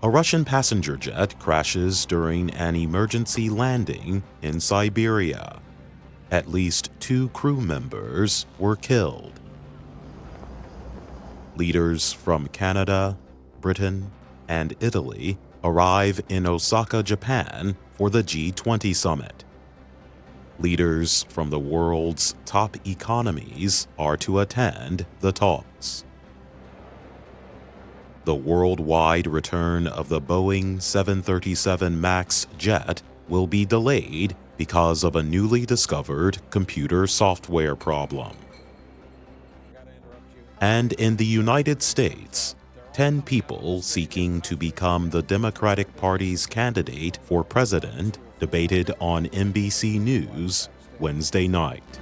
A Russian passenger jet crashes during an emergency landing in Siberia. At least 2 crew members were killed. Leaders from Canada, Britain, and Italy arrive in Osaka, Japan for the G20 summit. Leaders from the world's top economies are to attend the talks. The worldwide return of the Boeing 737 MAX jet will be delayed because of a newly discovered computer software problem. And in the United States, 10 people seeking to become the Democratic Party's candidate for president debated on NBC News Wednesday night.